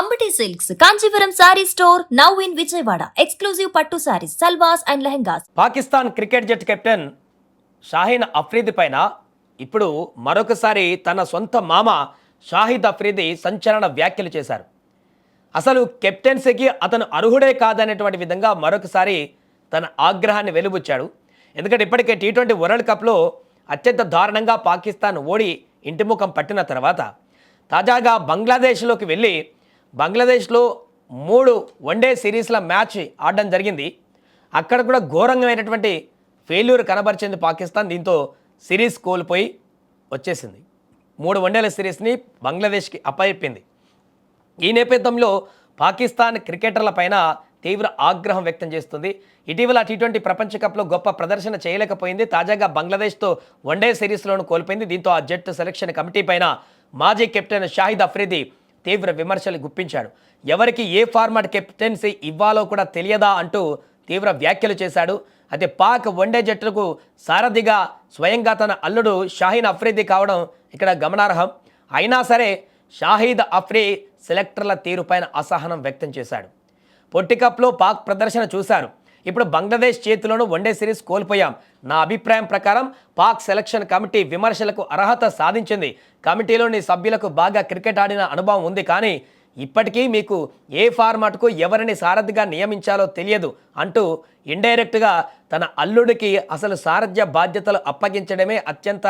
Amity Silks, Kanchipuram Saree Store, now in Vijayawada. Exclusive Pattu Sarees, Salwars and Lehengas. Pakistan cricket జట్టు captain Shaheen Afridi పైన ఇప్పుడు మరొకసారి తన సొంత మామ షాహిద్ అఫ్రీది సంచలన వ్యాఖ్యలు చేశారు. అసలు కెప్టెన్సీకి అతను అర్హుడే కాదనేటువంటి విధంగా మరొకసారి తన ఆగ్రహాన్ని వెలుబుచ్చాడు. ఎందుకంటే ఇప్పటికే T20 వరల్డ్ కప్లో అత్యంత దారుణంగా పాకిస్తాన్ ఓడి ఇంటిముఖం పట్టిన తర్వాత తాజాగా బంగ్లాదేశ్లోకి వెళ్ళి బంగ్లాదేశ్లో 3 వన్డే సిరీస్ల మ్యాచ్ ఆడడం జరిగింది. అక్కడ కూడా ఘోరంగమైనటువంటి ఫెయిల్యూర్ కనబరిచింది పాకిస్తాన్. దీంతో సిరీస్ కోల్పోయి వచ్చేసింది. 3 వన్డేల సిరీస్ని బంగ్లాదేశ్కి అప్పచెప్పింది. ఈ నేపథ్యంలో పాకిస్తాన్ క్రికెటర్ల పైన తీవ్ర ఆగ్రహం వ్యక్తం చేస్తుంది. ఇటీవల T20 ప్రపంచ కప్లో గొప్ప ప్రదర్శన చేయలేకపోయింది. తాజాగా బంగ్లాదేశ్తో వన్డే సిరీస్లోనూ కోల్పోయింది. దీంతో ఆ జట్టు సెలక్షన్ కమిటీ పైన మాజీ కెప్టెన్ షాహిద్ అఫ్రీది తీవ్ర విమర్శలు గుప్పించాడు. ఎవరికి ఏ ఫార్మాట్ కెప్టెన్సీ ఇవ్వాలో కూడా తెలియదా అంటూ తీవ్ర వ్యాఖ్యలు చేశాడు. అయితే పాక్ వన్డే జట్టుకు సారథిగా స్వయంగా తన అల్లుడు షాహీన్ అఫ్రీది కావడం ఇక్కడ గమనార్హం. అయినా సరే షాహిద్ అఫ్రీ సెలెక్టర్ల తీరుపైన అసహనం వ్యక్తం చేశాడు. పొట్టి కప్లో పాక్ ప్రదర్శన చూశారు. ఇప్పుడు బంగ్లాదేశ్ చేతిలోనూ వన్డే సిరీస్ కోల్పోయాం. నా అభిప్రాయం ప్రకారం పాక్ సెలక్షన్ కమిటీ విమర్శలకు అర్హత సాధించింది. కమిటీలోని సభ్యులకు బాగా క్రికెట్ ఆడిన అనుభవం ఉంది. కానీ ఇప్పటికీ మీకు ఏ ఫార్మాట్కు ఎవరిని సారథిగా నియమించాలో తెలియదు అంటూ ఇండైరెక్ట్గా తన అల్లుడికి అసలు సారథ్య బాధ్యతలు అప్పగించడమే అత్యంత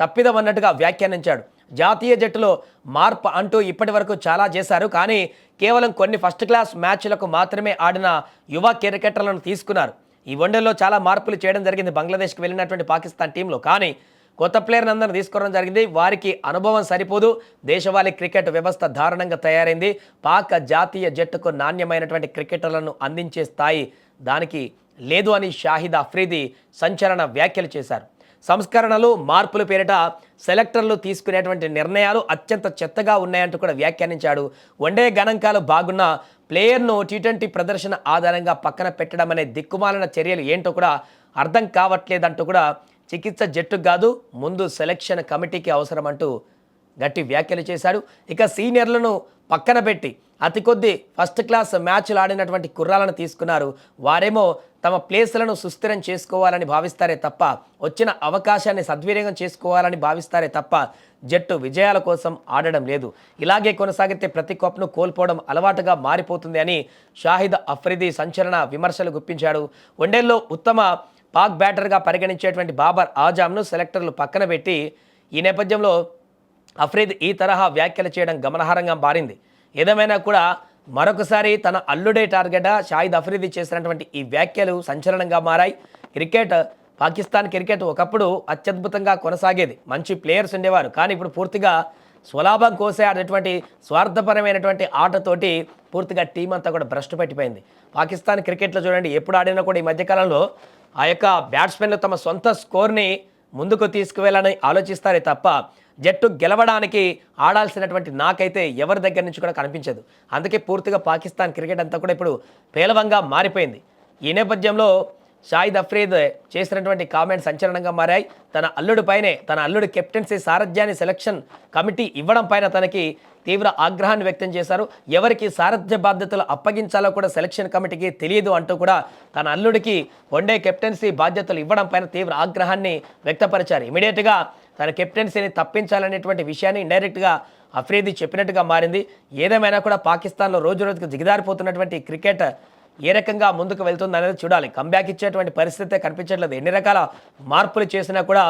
తప్పిదమన్నట్టుగా వ్యాఖ్యానించాడు. జాతీయ జట్టులో మార్పు అంటూ ఇప్పటి వరకు చాలా చేశారు. కానీ కేవలం కొన్ని ఫస్ట్ క్లాస్ మ్యాచ్లకు మాత్రమే ఆడిన యువ క్రికెటర్లను తీసుకున్నారు. ఈ వన్డేలో చాలా మార్పులు చేయడం జరిగింది బంగ్లాదేశ్కి వెళ్ళినటువంటి పాకిస్తాన్ టీంలో. కానీ కొత్త ప్లేయర్ని అందరూ తీసుకోవడం జరిగింది. వారికి అనుభవం సరిపోదు. దేశవాళీ క్రికెట్ వ్యవస్థ దారుణంగా తయారైంది. పాక్ జాతీయ జట్టుకు నాణ్యమైనటువంటి క్రికెటర్లను అందించే స్థాయి దానికి లేదు అని షాహిద్ అఫ్రీది సంచలన వ్యాఖ్యలు చేశారు. సంస్కరణలు మార్పుల పేరిట సెలెక్టర్లు తీసుకునేటువంటి నిర్ణయాలు అత్యంత చెత్తగా ఉన్నాయంటూ కూడా వ్యాఖ్యానించాడు. వన్డే గణాంకాలు బాగున్న ప్లేయర్ను T20 ప్రదర్శన ఆధారంగా పక్కన పెట్టడం అనే దిక్కుమాలిన చర్యలు ఏంటో కూడా అర్థం కావట్లేదంటూ కూడా చికిత్స జట్టుకు కాదు ముందు సెలక్షన్ కమిటీకి అవసరం అంటూ గట్టి వ్యాఖ్యలు చేశాడు. ఇక సీనియర్లను పక్కన పెట్టి అతి కొద్ది ఫస్ట్ క్లాస్ మ్యాచ్లు ఆడినటువంటి కుర్రాలను తీసుకున్నారు. వారేమో తమ ప్లేస్లను సుస్థిరం చేసుకోవాలని భావిస్తారే తప్ప వచ్చిన అవకాశాన్ని సద్వినియోగం చేసుకోవాలని భావిస్తారే తప్ప జట్టు విజయాల కోసం ఆడడం లేదు. ఇలాగే కొనసాగితే ప్రతి కప్ను కోల్పోవడం అలవాటుగా మారిపోతుంది అని షాహిద్ అఫ్రీది సంచలన విమర్శలు గుప్పించాడు. వన్డేల్లో ఉత్తమ పాక్ బ్యాటర్గా పరిగణించేటువంటి బాబర్ ఆజామ్ను సెలెక్టర్లు పక్కన పెట్టి ఈ నేపథ్యంలో అఫ్రీద్ ఈ తరహా వ్యాఖ్యలు చేయడం గమనార్హంగా మారింది. ఏదేమైనా కూడా మరొకసారి తన అల్లుడే టార్గెట్గా షాహిద్ అఫ్రీది చేసినటువంటి ఈ వ్యాఖ్యలు సంచలనంగా మారాయి. పాకిస్తాన్ క్రికెట్ ఒకప్పుడు అత్యద్భుతంగా కొనసాగేది. మంచి ప్లేయర్స్ ఉండేవారు. కానీ ఇప్పుడు పూర్తిగా స్వలాభం కోసే ఆడేటువంటి స్వార్థపరమైనటువంటి ఆటతోటి పూర్తిగా టీం అంతా కూడా భ్రష్టు పట్టిపోయింది. పాకిస్తాన్ క్రికెట్లో చూడండి ఎప్పుడు ఆడినా కూడా ఈ మధ్యకాలంలో ఆ యొక్క బ్యాట్స్మెన్లు తమ సొంత స్కోర్ని ముందుకు తీసుకువెళ్ళాలని ఆలోచిస్తారే తప్ప జట్టు గెలవడానికి ఆడాల్సినటువంటి నాకైతే ఎవరి దగ్గర నుంచి కూడా కనిపించదు. అందుకే పూర్తిగా పాకిస్తాన్ క్రికెట్ అంతా కూడా ఇప్పుడు పేలవంగా మారిపోయింది. ఈ నేపథ్యంలో షాహిద్ అఫ్రీది చేసినటువంటి కామెంట్స్ సంచలనంగా మారాయి. తన అల్లుడు కెప్టెన్సీ సారథ్యాన్ని సెలక్షన్ కమిటీ ఇవ్వడం పైన తనకి తీవ్ర ఆగ్రహాన్ని వ్యక్తం చేశారు. ఎవరికి సారథ్య బాధ్యతలు అప్పగించాలో కూడా సెలక్షన్ కమిటీకి తెలియదు అంటూ కూడా తన అల్లుడికి వన్డే కెప్టెన్సీ బాధ్యతలు ఇవ్వడం పైన తీవ్ర ఆగ్రహాన్ని వ్యక్తపరిచారు. ఇమీడియట్గా తన కెప్టెన్సీని తప్పించాలనేటువంటి విషయాన్ని ఇండైరెక్ట్గా అఫ్రీది చెప్పినట్టుగా మారింది. ఏదేమైనా కూడా పాకిస్తాన్లో రోజు రోజుకు దిగజారిపోతున్నటువంటి క్రికెట్ ఏ రకంగా ముందుకు వెళ్తుంది అనేది చూడాలి. కంబ్యాక్ ఇచ్చేటువంటి పరిస్థితే కనిపించట్లేదు. ఎన్ని రకాల మార్పులు చేసినా కూడా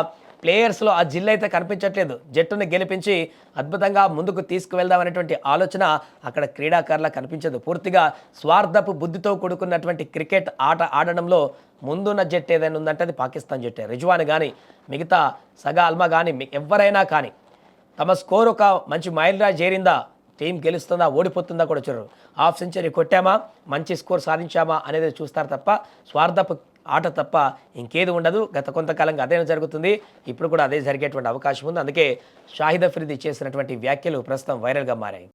ప్లేయర్స్లో ఆ జిల్లు అయితే కనిపించట్లేదు. జట్టును గెలిపించి అద్భుతంగా ముందుకు తీసుకువెళ్దామనేటువంటి ఆలోచన అక్కడ క్రీడాకారులకు కనిపించదు. పూర్తిగా స్వార్థపు బుద్ధితో కూడుకున్నటువంటి క్రికెట్ ఆట ఆడడంలో ముందున్న జట్టు ఏదైనా ఉందంటే అది పాకిస్తాన్ జట్టే. రిజ్వాన్ కానీ మిగతా సగా అల్మా కానీ ఎవరైనా కానీ తమ స్కోర్ ఒక మంచి మైలురాయి చేరిందా, టీం గెలుస్తుందా ఓడిపోతుందా కూడా చూడరు. హాఫ్ సెంచరీ కొట్టామా, మంచి స్కోర్ సాధించామా అనేది చూస్తారు తప్ప స్వార్థపు ఆట తప్ప ఇంకేది ఉండదు. గత కొంతకాలంగా అదే జరుగుతుంది. ఇప్పుడు కూడా అదే జరిగేటువంటి అవకాశం ఉంది. అందుకే షాహిద్ అఫ్రీది చేసినటువంటి వ్యాఖ్యలు ప్రస్తుతం వైరల్గా మారాయి.